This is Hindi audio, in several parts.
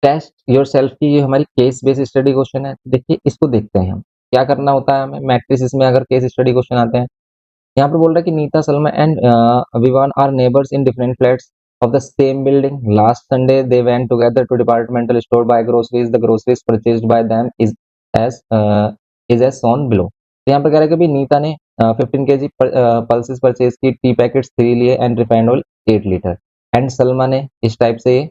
टेस्ट योर सेल्फ की ये हमारी केस बेस्ड स्टडी क्वेश्चन है। देखिए इसको देखते हैं हम क्या करना होता है हमें मैट्रिसेस में अगर केस स्टडी क्वेश्चन आते हैं। यहाँ पर बोल रहा है कि Nita Salma and Vivaan are neighbours in different flats of the same building. Last Sunday they went together to departmental store buy groceries. The groceries purchased by them as as shown below. तो यहाँ पर कह रहा है कि भाई नीता ने 15 केजी पल्सेस परचेज की, टी पैकेट्स 3 लिए and refined oil 8 litre. And Salma ने इस टाइप से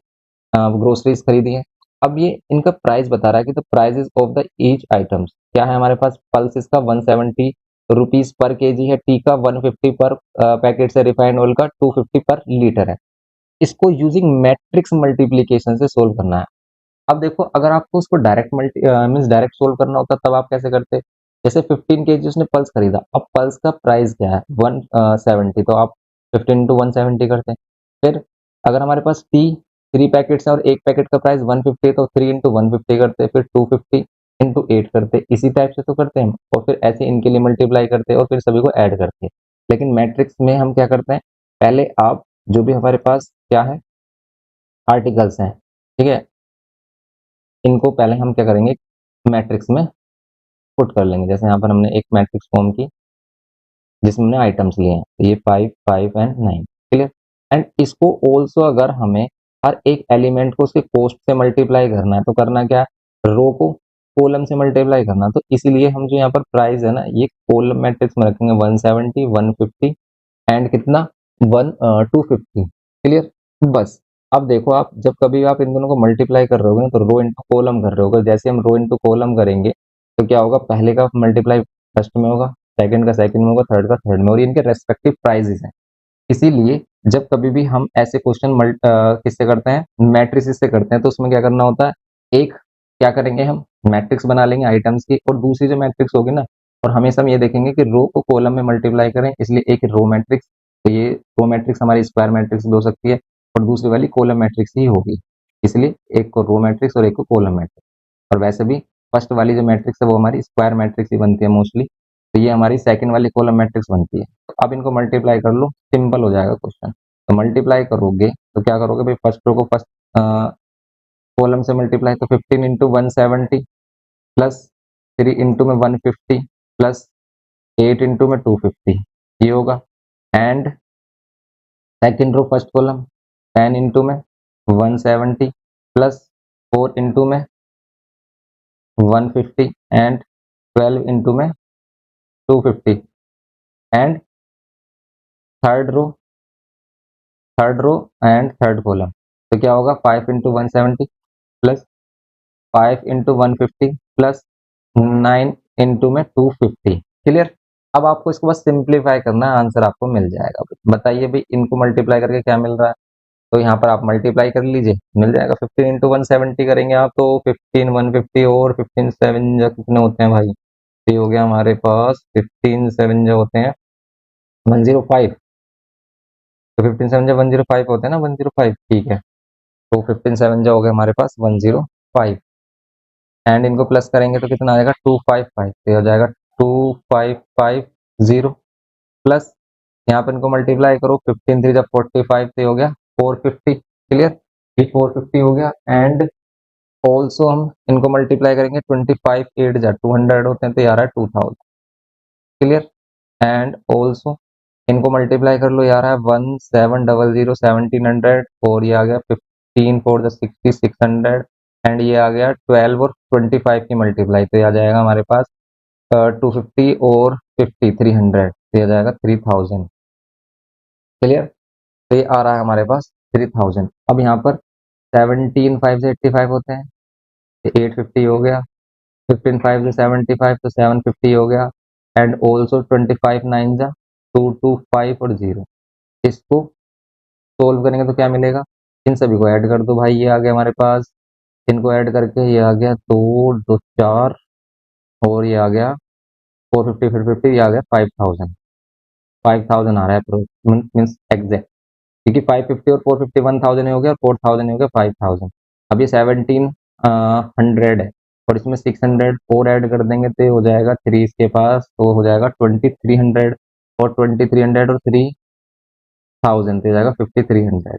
ग्रोसरीज खरीदी है। अब ये इनका प्राइस बता रहा है कि the prices of the each items क्या है हमारे पास। पल्सेस का 170 रुपीज पर केजी है, टी का 150 पर पैकेट है, रिफाइंड ऑयल का 250 पर लीटर है। इसको यूजिंग मैट्रिक्स मल्टीप्लीकेशन से सोल्व करना है। अब देखो अगर आपको उसको direct multi means direct solve करना होता तब आप कैसे करते। जैसे 15 केजी उसने पल्स खरीदा, अब पल्स का प्राइस क्या है 170, तो आप 15 इंटू 170 करते हैं। फिर अगर हमारे पास टी 3 पैकेट्स है और एक पैकेट का प्राइस 150 है तो 3 इंटू 150 करते, फिर 250 इंटू 8 करते। इसी टाइप से तो करते हैं और फिर ऐसे इनके लिए मल्टीप्लाई करते और फिर सभी को ऐड करते। लेकिन मैट्रिक्स में हम क्या करते हैं, पहले आप जो भी हमारे पास क्या है आर्टिकल्स हैं, ठीक है, इनको पहले हम क्या करेंगे मैट्रिक्स में पुट कर लेंगे। जैसे यहाँ पर हमने एक मैट्रिक्स फॉर्म की जिसमें हमने आइटम्स लिए हैं, तो ये 5 5 एंड 9 क्लियर। एंड इसको ऑल्सो अगर हमें हर एक एलिमेंट को उसके कोस्ट से मल्टीप्लाई करना है तो करना क्या है, रो को कॉलम से मल्टीप्लाई करना। तो इसीलिए हम जो यहाँ पर प्राइस है ना ये कॉलम मैट्रिक्स में रखेंगे 170 150 एंड कितना 250 क्लियर। बस अब देखो आप जब कभी आप इन दोनों को मल्टीप्लाई कर रहे होगे ना तो रो इंटू कॉलम कर रहे होगे। जैसे हम रो इंटू कॉलम करेंगे तो क्या होगा, पहले का मल्टीप्लाई फर्स्ट में होगा, सेकंड का सेकंड में होगा, थर्ड का थर्ड में, और इनके रेस्पेक्टिव प्राइजेस हैं। इसीलिए जब कभी भी हम ऐसे क्वेश्चन किससे करते हैं मैट्रिसेस से करते हैं तो उसमें क्या करना होता है, एक क्या करेंगे हम मैट्रिक्स बना लेंगे आइटम्स की, और दूसरी जो मैट्रिक्स होगी ना, और हमेशा हम ये देखेंगे कि रो को कॉलम में मल्टीप्लाई करें, इसलिए एक रो मैट्रिक्स, तो ये रो मैट्रिक्स हमारी स्क्वायर मैट्रिक्स भी हो सकती है और दूसरी वाली कॉलम मैट्रिक्स ही होगी। इसलिए एक को रो मैट्रिक्स और एक को कॉलम मैट्रिक्स। और वैसे भी फर्स्ट वाली जो मैट्रिक्स है वो हमारी स्क्वायर मैट्रिक्स ही बनती है मोस्टली, तो ये हमारी सेकंड वाली कॉलम मैट्रिक्स बनती है। तो अब इनको मल्टीप्लाई कर लो, सिंपल हो जाएगा क्वेश्चन। तो मल्टीप्लाई करोगे तो क्या करोगे भाई, फर्स्ट रो को फर्स्ट कॉलम से मल्टीप्लाई, तो 15 इंटू 170 प्लस 3 इंटू में 150 प्लस 8 इंटू में 250 ये होगा। And second row first column 10 into में 170 प्लस 4 इंटू में 150 एंड 12 इंटू में 250 and third row and third column, तो क्या होगा 5 into 170 plus 5 into 150 plus 9 into में 250 क्लियर। अब आपको इसको बस सिंप्लीफाई करना है, आंसर आपको मिल जाएगा। बताइए भाई इनको मल्टीप्लाई करके क्या मिल रहा है, तो यहाँ पर आप मल्टीप्लाई कर लीजिए, मिल जाएगा 15 इंटू 170 करेंगे आप तो 15 150 और 15 7 जो कितने होते हैं भाई, ये हो गया हमारे पास 15 7 जो होते हैं 105, तो 15 7 जो 105 होते हैं ना 105, ठीक है। तो 15 7 जो हो गए हमारे पास 105 एंड इनको प्लस करेंगे तो कितना आएगा 255, तो हो जाएगा 2550 प्लस यहाँ पर इनको मल्टीप्लाई करो 15 3 जब 45 तो हो गया 450 क्लियर, ये 450 हो गया। एंड ऑल्सो हम इनको मल्टीप्लाई करेंगे 25 8 जा 200 होते हैं तो यार 2000 क्लियर। एंड ऑल्सो इनको मल्टीप्लाई कर लो यार है 1700 1700 और ये आ गया 15 4 60 600 एंड ये आ गया 12 और 25 की मल्टीप्लाई, तो ये आ जाएगा हमारे पास 250 और 50 300, तो ये आ जाएगा 3000 क्लियर। तो ये आ रहा है हमारे पास 3000। अब यहाँ पर 17 5 से 85 होते हैं, 850 हो गया, 15 5 से 75 तो 750 हो गया एंड ऑल्सो 25 9 जा 225 और 0। इसको सोल्व करेंगे तो क्या मिलेगा, इन सभी को ऐड कर दो भाई, ये आ गया हमारे पास, इनको ऐड करके ये आ गया 2 2 4 और ये आ गया 450 फिर 50 ये आ गया 5000, 5000 आ रहा है मीन्स एग्जैक्ट, क्योंकि 550 और 450 1000 हो गया और 4000 हो गया 5000। अब ये 1700 है और इसमें 600 और ऐड कर देंगे तो हो जाएगा 3 इसके पास, तो हो जाएगा 2300 और 2300 और 3000 तो हो जाएगा 5300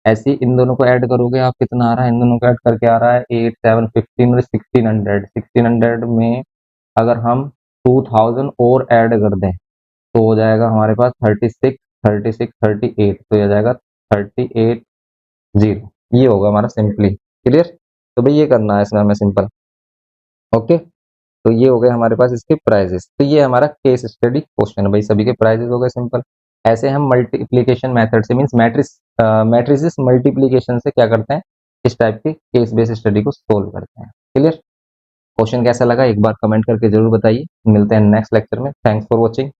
ऐसे ही इन दोनों को ऐड करोगे आप, कितना आ रहा है, इन दोनों को ऐड करके आ रहा है 8 7 15 और 1600। 1600 में अगर हम 2000 और ऐड कर दें तो हो जाएगा हमारे पास 36 36 38, तो ये हो जाएगा 38 0। ये होगा हमारा सिंपली क्लियर। तो भाई ये करना है इसमें हमें सिंपल। ओके, तो ये हो गए हमारे पास इसके प्राइजेस। तो ये हमारा केस स्टडी क्वेश्चन है भाई, सभी के प्राइजेस हो गए सिंपल। ऐसे हम मल्टीप्लीकेशन मेथड से मींस मैट्रिसेस मल्टीप्लीकेशन से क्या करते हैं, इस टाइप के केस बेस्ड स्टडी को सोल्व करते हैं। क्लियर। क्वेश्चन कैसा लगा एक बार कमेंट करके जरूर बताइए। मिलते हैं नेक्स्ट लेक्चर में। Thanks for watching.